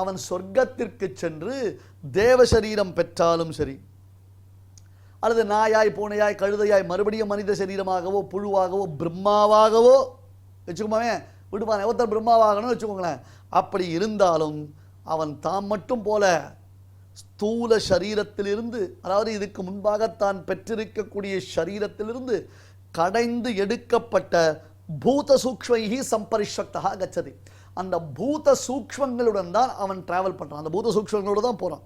அவன் சொர்க்கத்திற்கு சென்று தேவ சரீரம் பெற்றாலும் சரி, அல்லது நாயாய் பூனையாய் கழுதையாய் மறுபடியும் மனித சரீரமாகவோ புழுவாகவோ பிரம்மாவாகவோ வச்சுக்கோமே, விடுவான் ஒருத்தர் பிரம்மாவாகணும்னு வச்சுக்கோங்களேன். அப்படி இருந்தாலும் அவன் தாம் மட்டும் போல ஸ்தூல சரீரத்திலிருந்து, அதாவது இதுக்கு முன்பாக தான் பெற்றிருக்கக்கூடிய சரீரத்திலிருந்து கடைந்து எடுக்கப்பட்ட பூத சூக்ஷ்மைஹி சம்பரிஷக்தா கச்சதி. அந்த பூத சூக்ஷ்மங்களுடன் தான் அவன் டிராவல் பண்றான். அந்த பூத சூக்ஷ்மங்களோட தான் போறான்.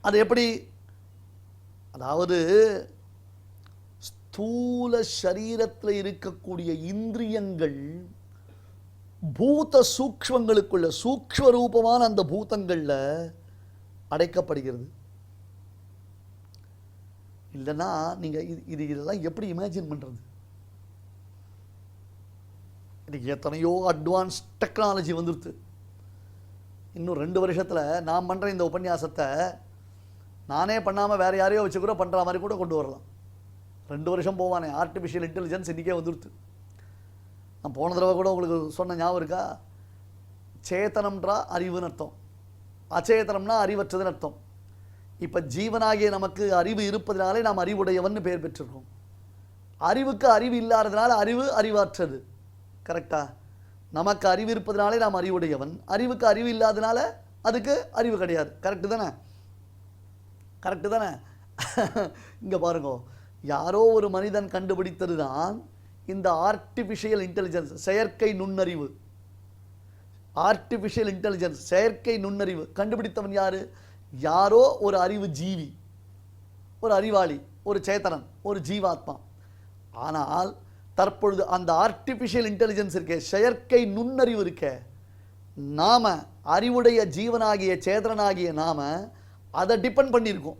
அது எப்படி? அதாவது ஸ்தூல சரீரத்தில் இருக்கக்கூடிய இந்திரியங்கள் பூத சூக்ஷ்மங்களுக்குள்ள சூக்ஷ்ம ரூபமான அந்த பூதங்கள்ல அடைக்கப்படுகிறது. இல்லைன்னா நீங்க இதெல்லாம் எப்படி இமேஜின் பண்றது? இன்னைக்கு எத்தனையோ அட்வான்ஸ் டெக்னாலஜி வந்துருது. இன்னும் 2 வருஷத்துல நான் பண்ற இந்த உபன்யாசத்தை நானே பண்ணாமல் வேறு யாரையோ வச்சு கூட பண்ணுற மாதிரி கூட கொண்டு வரலாம். 2 வருஷம் போவானே. ஆர்டிஃபிஷியல் இன்டெலிஜென்ஸ் இன்றைக்கே வந்துடுது. நான் போன தடவை கூட உங்களுக்கு சொன்ன ஞாபகம் இருக்கா? சேத்தனம்ன்றா அறிவுன்னு அர்த்தம், அச்சேதனம்னா அறிவற்றதுன்னு அர்த்தம். இப்போ ஜீவனாகிய நமக்கு அறிவு இருப்பதனாலே நாம் அறிவுடையவன் பெயர் பெற்றிருக்கோம். அறிவுக்கு அறிவு இல்லாததுனால அறிவாற்றது. கரெக்டா? நமக்கு அறிவு இருப்பதனாலே நாம் அறிவுடையவன், அறிவுக்கு அறிவு இல்லாததுனால அதுக்கு அறிவு கிடையாது. கரெக்டு தானே? கரெக்டு தானே? இங்கே பாருங்க, யாரோ ஒரு மனிதன் கண்டுபிடித்தது தான் இந்த ஆர்டிஃபிஷியல் இன்டெலிஜென்ஸ், செயற்கை நுண்ணறிவு. ஆர்டிஃபிஷியல் இன்டெலிஜென்ஸ், செயற்கை நுண்ணறிவு கண்டுபிடித்தவன் யாரு? யாரோ ஒரு அறிவு ஜீவி, ஒரு அறிவாளி, ஒரு சேத்தனன், ஒரு ஜீவாத்மா. ஆனால் தற்பொழுது அந்த ஆர்டிஃபிஷியல் இன்டெலிஜென்ஸ் இருக்கே, செயற்கை நுண்ணறிவு இருக்கே, நாம அறிவுடைய ஜீவனாகிய சேதனாகிய நாம அதை டிபெண்ட் பண்ணியிருக்கோம்.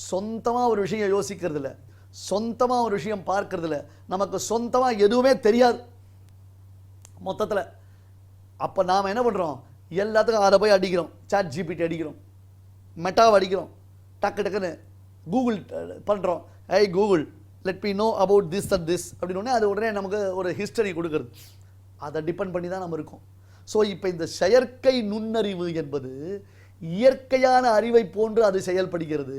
சொந்தமாக ஒரு விஷயம் யோசிக்கிறது இல்லை, சொந்தமாக ஒரு விஷயம் பார்க்கறது இல்லை, நமக்கு சொந்தமாக எதுவுமே தெரியாது மொத்தத்தில். அப்போ நாம் என்ன பண்ணுறோம்? எல்லாத்துக்கும் அதை போய் அடிக்கிறோம். சாட் ஜிபிடி அடிக்கிறோம், மெட்டாவை அடிக்கிறோம், டக்குன்னு கூகுள் பண்ணுறோம். ஏய் Google, let me know about this and this அப்படின்னு அது உடனே நமக்கு ஒரு ஹிஸ்டரி கொடுக்குறது. அதை டிபெண்ட் பண்ணி தான் நம்ம இருக்கோம். ஸோ இப்போ இந்த செயற்கை நுண்ணறிவு என்பது இயற்கையான அறிவை போன்று அது செயல்படுகிறது.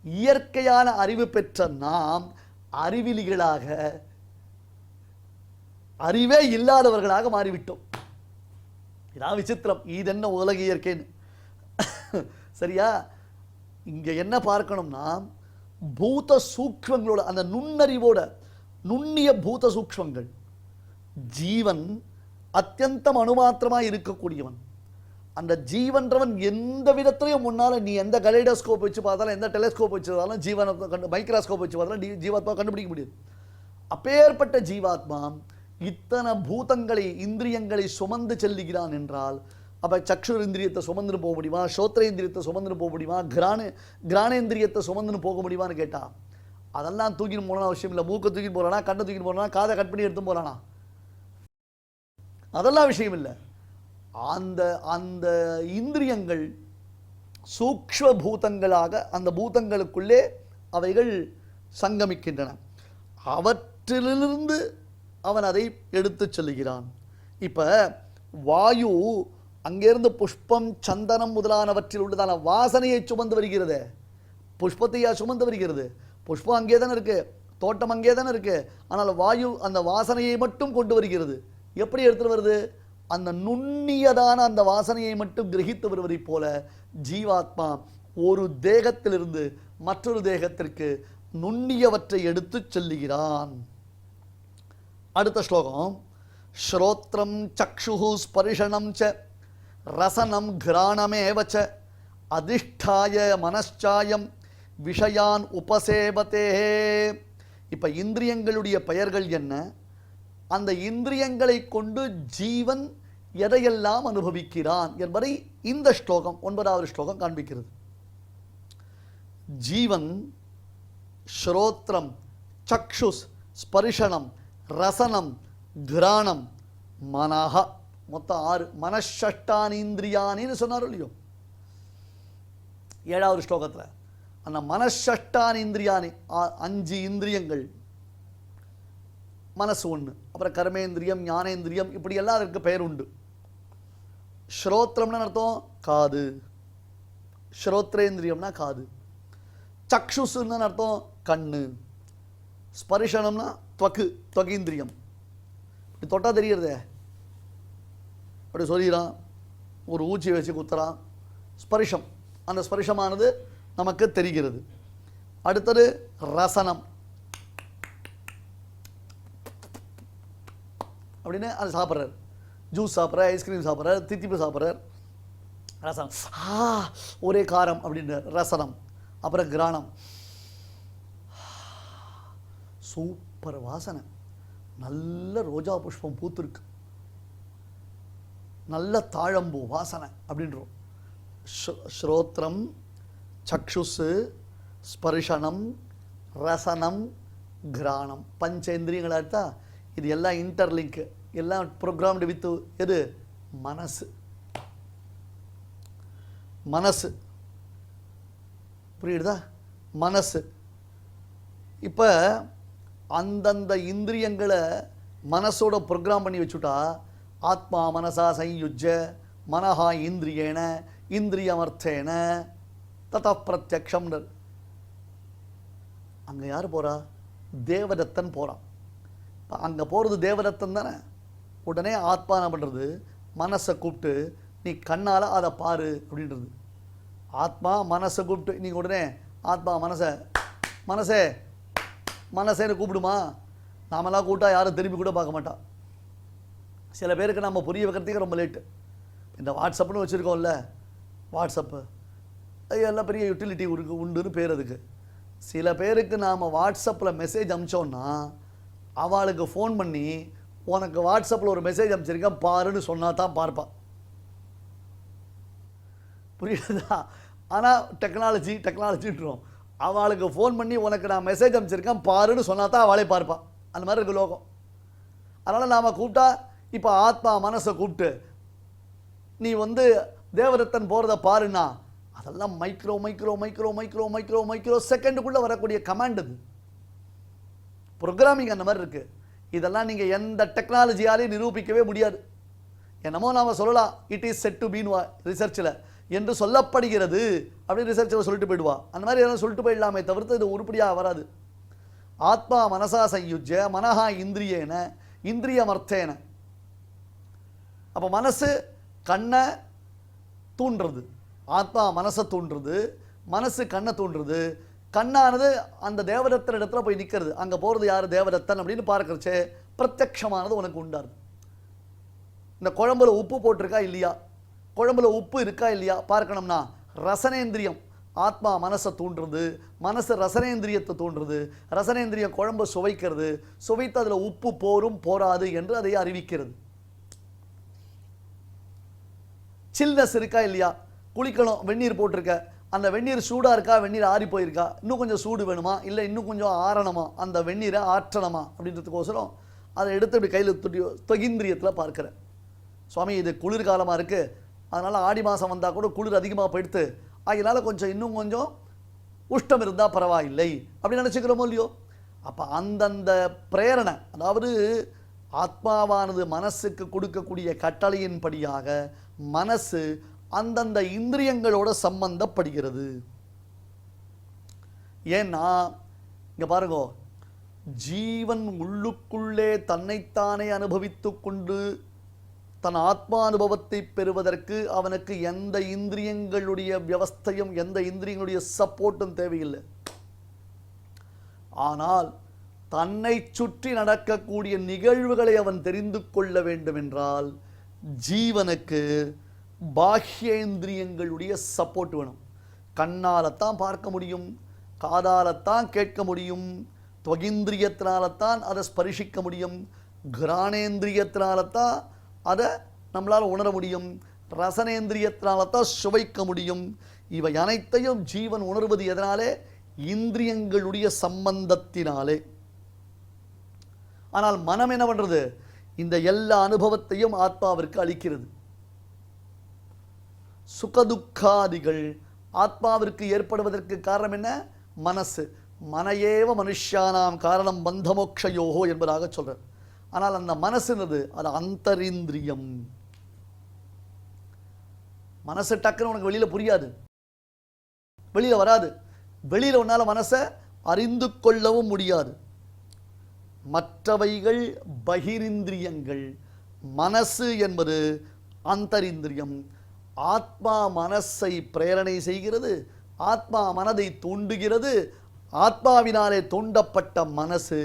இயற்கையான அறிவு பெற்ற நாம் அறிவிலிகளாக, அறிவே இல்லாதவர்களாக மாறிவிட்டோம். இதான் விசித்திரம். இது என்ன உலக இயற்கைன்னு. சரியா? இங்க என்ன பார்க்கணும்னா, பூத சூக்ஷ்மங்களோட, அந்த நுண்ணறிவோட, நுண்ணிய பூத சூக்ஷ்மங்கள், ஜீவன் அத்தியந்தம் அணுமாத்திரமாக இருக்கக்கூடியவன். அந்த ஜீவன்றவன் எந்த விதத்திலையும் முன்னால் நீ எந்த கலைடோஸ்கோப் வச்சு பார்த்தாலும், எந்த டெலிஸ்கோப் வச்சு பார்த்தாலும், ஜீவனை மைக்ரோஸ்கோப் வச்சு பார்த்தாலும் ஜீவாத்மா கண்டுபிடிக்க முடியாது. அப்பேற்பட்ட ஜீவாத்மா இத்தனை பூதங்களை, இந்திரியங்களை சுமந்து செல்லுகிறான் என்றால், அப்போ சக்ஷுர் இந்திரியத்தை சுமந்துன்னு போக முடியுமா? ஸ்ரோத்ரேந்திரியத்தை சுமந்துன்னு போக முடியுமா? கிரானேந்திரியத்தை சுமந்துன்னு போக முடியுமான்னு கேட்டா, அதெல்லாம் தூக்கின்னு போனா அவசியம் இல்லை. மூக்கை தூக்கின்னு போறானா, கண்ணை தூக்கின்னு போறானா, காதை கட் பண்ணி எடுத்து போறானா, அதெல்லாம் விஷயம் இல்லை. அந்த அந்த இந்திரியங்கள் சூக்ஷ்ம பூதங்களாக அந்த பூதங்களுக்குள்ளே அவைகள் சங்கமிக்கின்றன. அவற்றிலிருந்து அவன் அதை எடுத்து செல்லுகிறான். இப்போ வாயு அங்கேருந்து புஷ்பம், சந்தனம் முதலானவற்றில் உள்ளதான வாசனையை சுமந்து வருகிறது. புஷ்பத்தையா சுமந்து வருகிறது? புஷ்பம் அங்கே தானே இருக்கு, தோட்டம் அங்கே தானே இருக்கு. ஆனால் வாயு அந்த வாசனையை மட்டும் கொண்டு வருகிறது. எப்படி எடுத்துட்டு வருது? அந்த நுண்ணியதான அந்த வாசனையை மட்டும் கிரகித்து வருவதை போல ஜீவாத்மா ஒரு தேகத்திலிருந்து மற்றொரு தேகத்திற்கு நுண்ணியவற்றை எடுத்து செல்லுகிறான். அடுத்த ஸ்லோகம். ஸ்ரோத்ரம் சக்ஷுஹு ஸ்பரிஷணம் ச ரசனம் கிராணமேவச்ச அதிஷ்டாய மனச்சாயம் விஷயான் உபசேபத்தே. இப்போ இந்திரியங்களுடைய பெயர்கள் என்ன? அந்த இந்திரியங்களை கொண்டு ஜீவன் எதையெல்லாம் அனுபவிக்கிறான் என்பதை இந்த ஸ்லோகம், 9வது ஸ்லோகம் காண்பிக்கிறது. ஜீவன் ஸ்ரோத்ரம் சக்ஷுஸ் ஸ்பரிஷணம் ரசனம் கிராணம் மனஹ, மொத்தம் 6 மனஷஷ்டானீந்திரியானின்னு சொன்னாரோ இல்லையோ 7வது ஸ்லோகத்தில். அந்த மனஷஷ்டானீந்திரியானி 5 இந்திரியங்கள், மனசு ஒன்று, அப்புறம் கர்மேந்திரியம், ஞானேந்திரியம், இப்படியெல்லாம் அதற்கு பெயர் உண்டு. ஸ்ரோத்ரம்னு அர்த்தம் காது, ஸ்ரோத்ரேந்திரியம்னா காது. சக்ஷுஸ்ன்னு அர்த்தம் கண்ணு. ஸ்பரிஷனம்னா துவகீந்திரியம், இப்படி தொட்டா தெரிகிறதே, அப்படி சொல்லிடுறான், ஒரு ஊச்சி வச்சு குத்துறான், ஸ்பரிஷம், அந்த ஸ்பரிஷமானது நமக்கு தெரிகிறது. அடுத்தது ரசனம், அப்படின்னு அது சாப்பிட்றாரு, ஜூஸ் சாப்பிட்றார், ஐஸ்கிரீம் சாப்பிட்றார், தித்திப்பு சாப்பிட்றார், ரசனம், ஒரே காரம் அப்படின்னு ரசனம். அப்புறம் கிராணம், சூப்பர் வாசனை, நல்ல ரோஜா புஷ்பம் பூத்திருக்கு, நல்ல தாழம்பூ வாசனை அப்படின்றோம். ஸ்ரோத்ரம் சக்ஷுஸ் ஸ்பர்ஷனம் ரசனம் கிராணம், பஞ்சேந்திரியங்களை எடுத்தா இது எல்லாம் இன்டர்லிங்க், எல்லாம் ப்ரோக்ராம்டு வித்து எது? மனசு. மனசு புரியுதா? மனசு. இப்போ அந்தந்த இந்திரியங்களை மனசோட ப்ரோக்ராம் பண்ணி வச்சுட்டா, ஆத்மா மனசா சயுஜ்ஜ மனஹா இந்திரியேன இந்திரியமர்த்தேன தத பிரத்யக்ஷம். அங்கே யார் போகிறா? தேவதத்தன் போகிறான். அங்கே போகிறது தேவதத்தன் தானே. உடனே ஆத்மா என்ன பண்ணுறது? மனசை கூப்பிட்டு நீ கண்ணால் அதை பாரு அப்படின்றது. ஆத்மா மனசை கூப்பிட்டு நீங்கள் உடனே ஆத்மா மனசே மனசேன்னு கூப்பிடுமா? நாமெல்லாம் கூப்பிட்டா யாரும் திரும்பி கூட பார்க்க மாட்டா. சில பேருக்கு நம்ம புரிய வைக்கிறதுக்கு ரொம்ப லேட்டு. இந்த வாட்ஸ்அப்னு வச்சுருக்கோம்ல, வாட்ஸ்அப்பு எல்லாம் பெரிய யூட்டிலிட்டி உண்டுன்னு பேர் அதுக்கு. சில பேருக்கு நாம் வாட்ஸ்அப்பில் மெசேஜ் அனுப்பிச்சோன்னா அவளுக்கு ஃபோன் பண்ணி உனக்கு வாட்ஸ்அப்பில் ஒரு மெசேஜ் அனுப்பிச்சிருக்கேன் பாருன்னு சொன்னா தான் பார்ப்பான். புரியுதா? ஆனால் டெக்னாலஜின்றோம். அவளுக்கு ஃபோன் பண்ணி உனக்கு நான் மெசேஜ் அனுப்பிச்சிருக்கேன் பாருன்னு சொன்னா தான் அவளே பார்ப்பான். அந்த மாதிரி இருக்கு லோகம். அதனால் நாம் கூப்பிட்டா, இப்போ ஆத்மா மனசை கூப்பிட்டு நீ தேவதத்தன் போகிறத பாருன்னா, அதெல்லாம் micro micro micro micro micro micro செகண்டுக்குள்ளே வரக்கூடிய கமாண்ட். அது ப்ரோக்ராமிங் அந்த மாதிரி இருக்குது. இதெல்லாம் நீங்கள் எந்த டெக்னாலஜியாலையும் நிரூபிக்கவே முடியாது. என்னமோ நாம் சொல்லலாம், it is said to been ரிசர்ச்சில் என்று சொல்லப்படுகிறது அப்படின்னு ரிசர்ச்சில் சொல்லிட்டு போயிடுவா. அந்த மாதிரி எதாவது சொல்லிட்டு போயிடலாமே தவிர்த்து இது உருப்படியாக வராது. ஆத்மா மனசா சயுஜ்ய மனஹா இந்திரியேன இந்திரியமர்த்தேன. அப்போ மனசு கண்ணை தூண்டுறது, ஆத்மா மனசை தூண்டுறது, மனசு கண்ணை தூண்டுறது. கண்ணானது அந்த தேவதத்தன் இடத்துல போய் நிற்கிறது. அங்கே போகிறது யார்? தேவதத்தன் அப்படின்னு பார்க்கறச்சே பிரத்யக்ஷமானது உனக்கு உண்டாருது. இந்த குழம்புல உப்பு போட்டிருக்கா இல்லையா, குழம்புல உப்பு இருக்கா இல்லையா பார்க்கணும்னா ரசனேந்திரியம் ஆத்மா மனசை தூண்டுறது, மனசு ரசனேந்திரியத்தை தூண்டுறது, ரசனேந்திரியம் குழம்பு சுவைக்கிறது, சுவைத்து அதில் உப்பு போரும் போராது என்று அதை அறிவிக்கிறது. சில்னஸ் இருக்கா இல்லையா, குளிக்கணும் வெந்நீர் போட்டிருக்க, அந்த வெந்நீர் சூடாக இருக்கா, வெந்நீர் ஆறி போயிருக்கா, இன்னும் கொஞ்சம் சூடு வேணுமா, இல்லை இன்னும் கொஞ்சம் ஆறணுமா, அந்த வெந்நீரை ஆற்றணுமா அப்படின்றதுக்கோசரம் அதை எடுத்து இப்படி கையில் தொகிந்திரியத்தில் பார்க்குறேன். சுவாமி இது குளிர்காலமாக இருக்குது, அதனால் ஆடி மாதம் வந்தால் கூட குளிர் அதிகமாக போயிடுத்து, அதனால் கொஞ்சம் இன்னும் கொஞ்சம் உஷ்டம் இருந்தால் பரவாயில்லை அப்படின்னு நினச்சிக்கிறோமோ இல்லையோ. அப்போ அந்தந்த பிரேரணை, அதாவது ஆத்மாவானது மனசுக்கு கொடுக்கக்கூடிய கட்டளையின்படியாக மனசு அந்தந்த இந்திரியங்களோட சம்பந்தப்படுகிறது. ஏன்னா இங்க பாருங்க, ஜீவன் உள்ளுக்குள்ளே தன்னைத்தானே அனுபவித்து கொண்டு தன் ஆத்மானுபவத்தை பெறுவதற்கு அவனுக்கு எந்த இந்திரியங்களுடைய வியவஸ்தையும் எந்த இந்திரியங்களுடைய சப்போர்ட்டும் தேவையில்லை. ஆனால் தன்னை சுற்றி நடக்கக்கூடிய நிகழ்வுகளை அவன் தெரிந்து கொள்ள வேண்டும் என்றால் ஜீவனுக்கு பாஹ்யேந்திரியங்களுடைய சப்போர்ட் வேணும். கண்ணால்தான் பார்க்க முடியும், காதால்தான் கேட்க முடியும், துவகிந்திரியத்தினால்தான் அதை ஸ்பரிசிக்க முடியும், கிராணேந்திரியத்தினால்தான் அதை நம்மளால் உணர முடியும், ரசனேந்திரியத்தினால்தான் சுவைக்க முடியும். இவை அனைத்தையும் ஜீவன் உணர்வது எதனாலே? இந்திரியங்களுடைய சம்பந்தத்தினாலே. ஆனால் மனம் என்ன பண்றது? இந்த எல்லா அனுபவத்தையும் ஆத்மாவிற்கு அளிக்கிறது. சுகதுக்காதிகள் ஆத்மாவிற்கு ஏற்படுவதற்கு காரணம் என்ன? மனசு. மனையேவ மனுஷானாம் காரணம் பந்தமோக்ஷயோகோ என்பதாக சொல்றார். ஆனால் அந்த மனசுனது அது அந்தரிந்திரியம். மனசு டக்குன்னு உனக்கு வெளியில புரியாது, வெளியில வராது, வெளியில உன்னால மனசை அறிந்து கொள்ளவும் முடியாது. மற்றவைகள் பகிரிந்திரியங்கள், மனசு என்பது அந்தரிந்திரியம். ஆத்மா மனசை பிரேரணை செய்கிறது, ஆத்மா மனதை தூண்டுகிறது. ஆத்மாவினாலே தூண்டப்பட்ட மனசு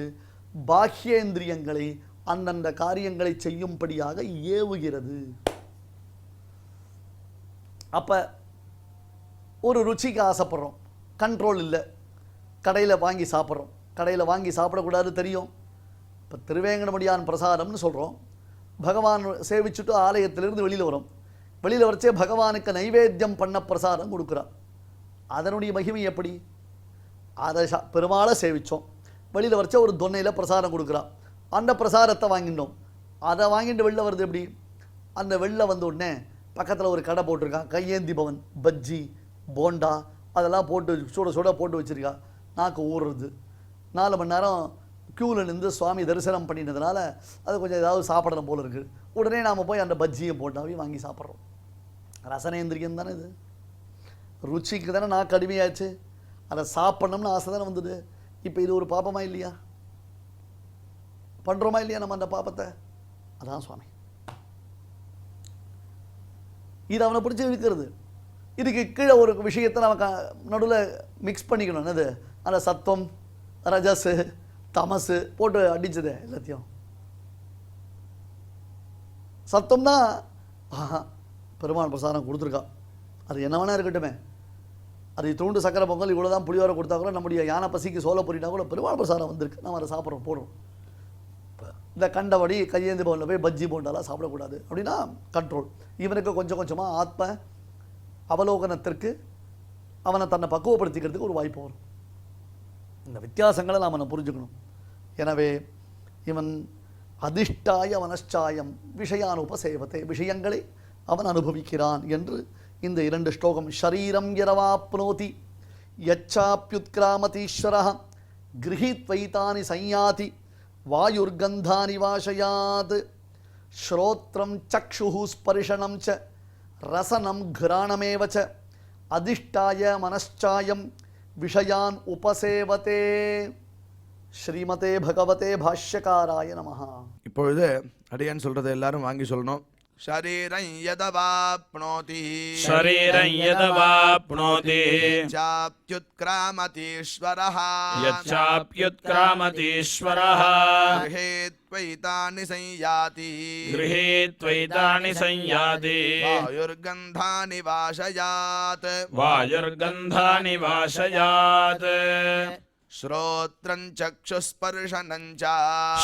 பாஹ்யேந்திரியங்களை அந்தந்த காரியங்களை செய்யும்படியாக ஏவுகிறது. அப்ப ஒரு ருச்சிக்கு ஆசைப்படுறோம், கண்ட்ரோல் இல்லை, கடையில் வாங்கி சாப்பிட்றோம். கடையில் வாங்கி சாப்பிடக்கூடாது தெரியும். இப்போ திருவேங்கடமுடியான் பிரசாதம்னு சொல்கிறோம், பகவான் சேவிச்சுட்டு ஆலயத்திலிருந்து வெளியில் வரும். வெளியில் வரைச்சே பகவானுக்கு நைவேத்தியம் பண்ண பிரசாதம் கொடுக்குறார். அதனுடைய மகிமை எப்படி? அதை பெருமாளை சேவித்தோம், வெளியில் வரைச்சா ஒரு தொன்னையில் பிரசாதம் கொடுக்குறான், அந்த பிரசாதத்தை வாங்கிட்டோம். அதை வாங்கிட்டு வெளில வருது எப்படி? அந்த வெளில வந்த உடனே பக்கத்தில் ஒரு கடை போட்டிருக்கான், கையேந்தி பவன், பஜ்ஜி போண்டா அதெல்லாம் போட்டு சுட சுட போட்டு வச்சுருக்கா. நாக்கு ஊறுறது. 4 மணி நேரம் க்யூவில் நின்று சுவாமி தரிசனம் பண்ணினதுனால அது கொஞ்சம் ஏதாவது சாப்பிடணும் போல் இருக்குது. உடனே நாம் போய் அந்த பஜ்ஜியும் போண்டாவையும் வாங்கி சாப்பிட்றோம். ரசனேந்திரியம் தானே இது, ருச்சிக்கு தானே நாக்கு அடிமையாச்சு, அதை சாப்பிட்ணும்னு ஆசை தானே வந்தது. இப்போ இது ஒரு பாப்பமா இல்லையா? பண்ணுறோமா இல்லையா நம்ம அந்த பாப்பத்தை? அதான் சுவாமி இது அவனை பிடிச்சி இழுக்கிறது. இதுக்கு கீழே ஒரு விஷயத்தை நம்ம நடுவில் மிக்ஸ் பண்ணிக்கணும். என்னது? அந்த சத்துவம் ரஜஸ் தமசு போட்டு அடிச்சது எல்லாத்தையும். சத்தம் தான் பெருமாள் பிரசாதம் கொடுத்துருக்கா, அது என்ன வேணா இருக்கட்டுமே. அது தூண்டு சக்கரை பொங்கல் இவ்வளோதான் புளியோரை கொடுத்தா கூட நம்முடைய யானை பசிக்கு சோலை பொறினா கூட பெருமாள் பிரசாதம் வந்திருக்கு, நம்ம அதை சாப்பிட்றோம் போடுறோம். இந்த கண்டபடி கையேந்தி பவனில் போய் பஜ்ஜி போண்டாலாம் சாப்பிடக்கூடாது அப்படின்னா கண்ட்ரோல். இவனுக்கு கொஞ்சம் கொஞ்சமாக ஆத்ம அவலோகனத்திற்கு அவனை தன்னை பக்குவப்படுத்திக்கிறதுக்கு ஒரு வாய்ப்பு வரும். இந்த வித்தியாசங்களை நாம் அவனை புரிஞ்சுக்கணும். எனவே இவன் அதிஷ்டாய வனச்சாயம் விஷயானுபசேவத்தை, விஷயங்களை அவன் அனுபவிக்கிறான் என்று இந்த 2 ஸ்லோகம். ஷரீரம் யரவாப்னோதி யச்சாப்யுத்கிராமதீஸ்வரः கிரஹீத்வைதானி சஞ்யாதி வாயுர்கந்தானி வாசயாத் ஸ்ரோத்ரம் சக்ஷுः ஸ்பர்ஷனம் ச ரசனம் கிராணமேவச்ச அதிஷ்டாய மனச்சாயம் விஷயான் உபசேவதே. ஸ்ரீமதே பகவதே பாஷ்யகாராய நமஹ. இப்பொழுது அடியான் சொல்றதை எல்லாரும் வாங்கி சொல்லணும். ஷரீரம் யதவாப்னோதி शरीरं यदवाप्नोति சாப்யுத்க்ராமதீஸ்வரஹ यच्चाप्युत्क्रामतीश्वरः गृहे त्वैतानि संयाति गृहे त्वैतानि संयाति वायुर्गन्धानि वाशयात् वायुर्गन्धानि वाशयात् श्रोत्रं चक्षुस्पर्शनं च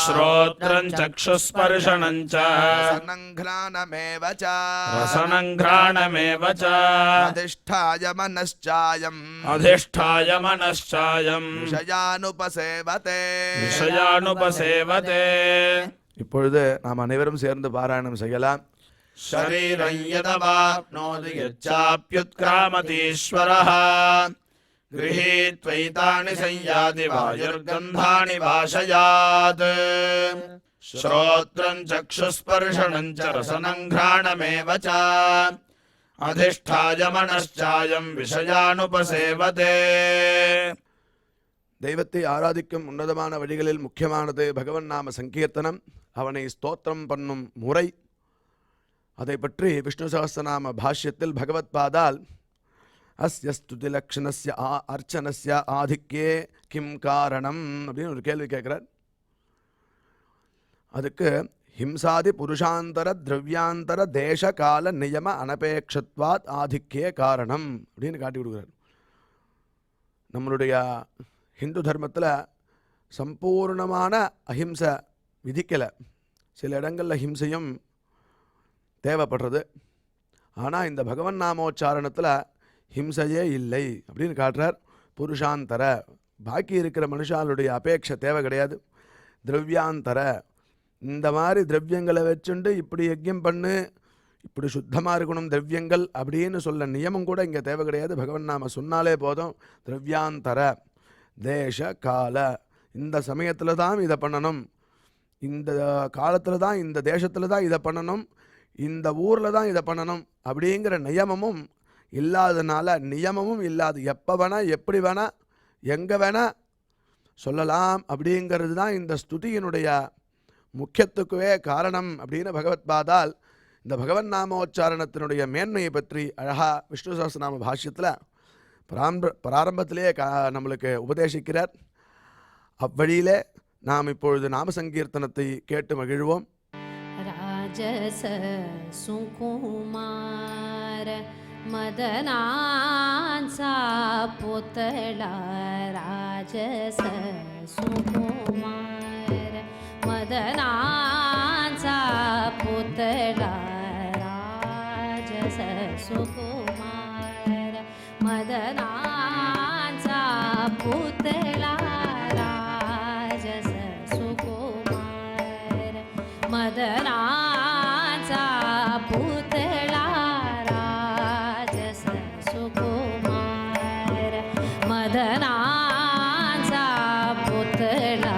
श्रोत्रं चक्षुस्पर्शनं च रसनङ्घ्राणमेव च रसनङ्घ्राणमेव च अधिष्ठाय मनश्चायम् अधिष्ठाय मनश्चायं விஷயானுபசேவதே. विषयानुपसेवते. இப்பொழுது நாம் அனைவரும் சேர்ந்து பாராயணம் செய்யலாம். शरीरं यदवाप्नोति यच्चाप्युत्क्रामतीश्वरः गृहे त्वैतानि संयाति वायुर्गन्धानि वाशयात् श्रोत्रं चक्षुस्पर्शनं च रसनङ्घ्राणमेव च अधिष्ठाय मनश्चायं விஷயானுபசேவதே. தெய்வத்தை ஆராதிக்கும் உன்னதமான வழிகளில் முக்கியமானது பகவன் நாம சங்கீர்த்தனம், அவனை ஸ்தோத்திரம் பண்ணும் முறை. அதை பற்றி விஷ்ணு சஹஸ்ரநாம பாஷ்யத்தில் பகவத் பாதால் அஸ்ய ஸ்துதி லக்ஷணஸ்ய அர்ச்சனஸ்ய ஆதிக்கே கிம் காரணம் அப்படின்னு ஒரு கேள்வி கேட்குறார். அதுக்கு ஹிம்சாதி புருஷாந்தர திரவியாந்தர தேச கால நியம அனபேட்சத்வாத் ஆதிக்கே காரணம் அப்படின்னு காட்டி கொடுக்குறார். நம்மளுடைய ஹிந்து தர்மத்தில் சம்பூர்ணமான அஹிம்சை விதிக்கலை. சில இடங்களில் ஹிம்சையும் தேவைப்படுறது. ஆனால் இந்த பகவன் நாமோச்சாரணத்தில் ஹிம்சையே இல்லை அப்படின்னு காட்டுறார். புருஷாந்தர பாக்கி இருக்கிற மனுஷாளுடைய அபேட்சை தேவை கிடையாது. திரவியாந்தர இந்த மாதிரி திரவியங்களை வச்சுண்டு இப்படி யஜ்யம் பண்ணு, இப்படி சுத்தமாக இருக்கணும் திரவியங்கள் அப்படின்னு சொல்ல நியமம் கூட இங்கே தேவை கிடையாது. பகவன் நாம சொன்னாலே போதும். திரவியாந்தர தேச கால, இந்த சமயத்தில் தான் இதை பண்ணணும், இந்த காலத்தில் தான் இந்த தேசத்தில் தான் இதை பண்ணணும், இந்த ஊரில் தான் இதை பண்ணணும் அப்படிங்கிற நியமமும் இல்லாதனால, நியமமும் இல்லாது எப்போ வேணால் எப்படி வேணால் எங்கே வேணால் சொல்லலாம் அப்படிங்கிறது தான் இந்த ஸ்துதியினுடைய முக்கியத்துக்குவே காரணம் அப்படின்னு பகவத் பாதால் இந்த பகவன் நாமோச்சாரணத்தினுடைய மேன்மையை பற்றி அழகாக விஷ்ணு சஹஸ்ரநாம பாஷ்யத்தில் பிராரம்பத்திலேயே நம்மளுக்கு உபதேசிக்கிறார். அவ்வழியிலே நாம் இப்பொழுது நாம சங்கீர்த்தனத்தை கேட்டு மகிழ்வோம். राजस सुकुमार मदनांचा पुतळा राजस सुकुमार मदनांचा पुतळा राजस सुकुमार मदनांचा पुतळा राजस सुकुमार मदनाचा पुतळा राजस सुकुमार मदनाचा पुतळा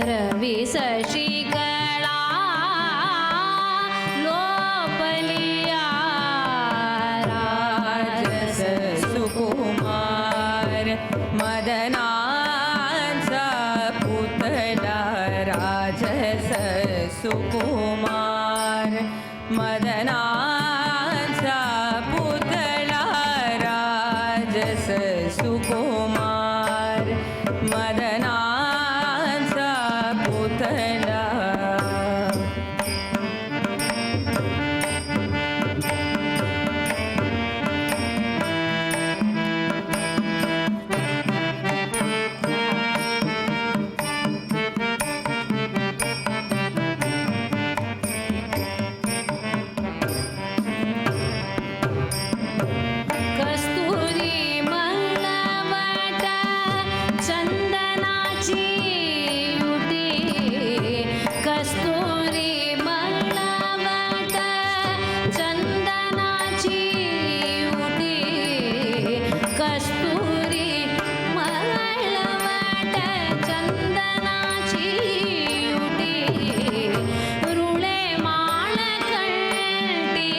रवी शशिकला लोपलिया राजस सुकुमार मदनाचा पुतळा राजस सुकुमार मदनाचा पुतळा राजस सुकुमार मदनाचा पुतळा कस्तुरी मळवट चंदनाची उटी कस्तुरी मळवट चंदनाची उटी कस्तुरी मळवट चंदनाची उटी रुळे माळकंटी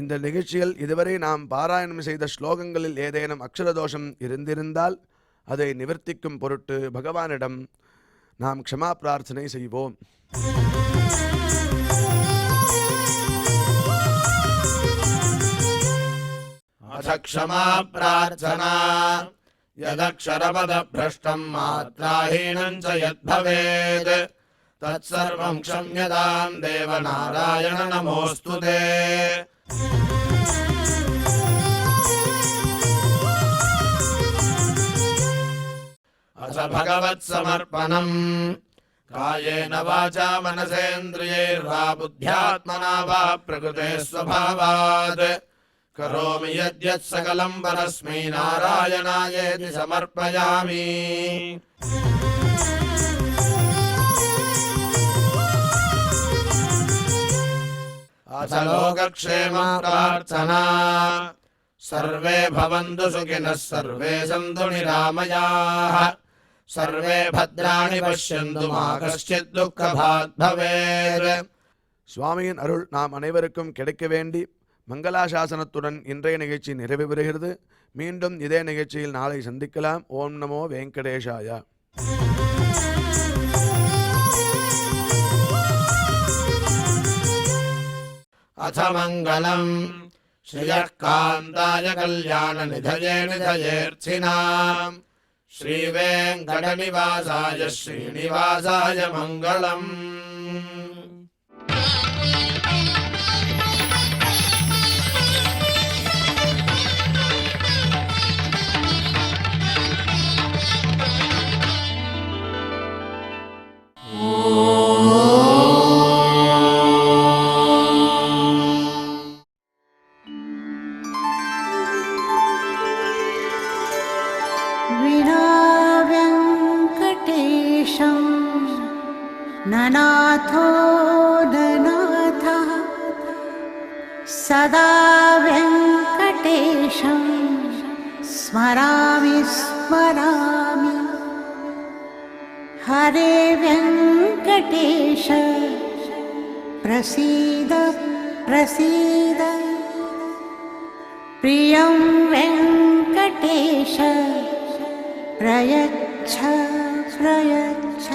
இந்த நிகழ்ச்சியில் இதுவரை நாம் பாராயணம் செய்த ஸ்லோகங்களில் ஏதேனும் அக்ஷரதோஷம் இருந்திருந்தால் அதை நிவர்த்திக்கும் பொருட்டு பகவானிடம் நாம் க்ஷமா பிரார்த்தனை செய்வோம். अथ क्षमा प्रार्थना यदक्षरपदभ्रष्टम् मात्राहीनम् च यद्भवेत् तत्सर्वम् क्षम्यताम् देवनारायण नमोऽस्तु ते। अथ भगवत्समर्पणम् कायेन वाचा मनसेन्द्रियैर्वा बुद्ध्यात्मना वा प्रकृते स्वभावात् करोमि यद्यत् सकलम् परस्मै नारायणायेति समर्पयामि। अथ लोकक्षेम प्रार्थना सर्वे भवन्तु सुखिनः सर्वे सन्तु निरामयाः सर्वे भद्राणि पश्यन्तु मा कश्चित् दुःखभाग् भवेत्. சுவாமியின் அருள் நாம் அனைவருக்கும் கிடைக்க வேண்டி மங்களாசாசனத்துடன் இன்றைய நிகழ்ச்சி நிறைவு பெறுகிறது. மீண்டும் இதே நிகழ்ச்சியில் நாளை சந்திக்கலாம். ஓம் நமோ வெங்கடேஷாய. अथ मङ्गलम् श्रियः कान्ताय कल्याणनिधये निधयेऽर्थिनाम् श्रीवेङ्कटनिवासाय श्रीनिवासाय मङ्गलम्. विनाव्यङ्कटेशं ननाथो ननाथः सदा व्यङ्कटेशं स्मरामि स्मरामि हरे व्यङ्कटेश प्रसीद प्रसीद प्रियं वेङ्कटेश प्रयच्छ प्रयच्छ।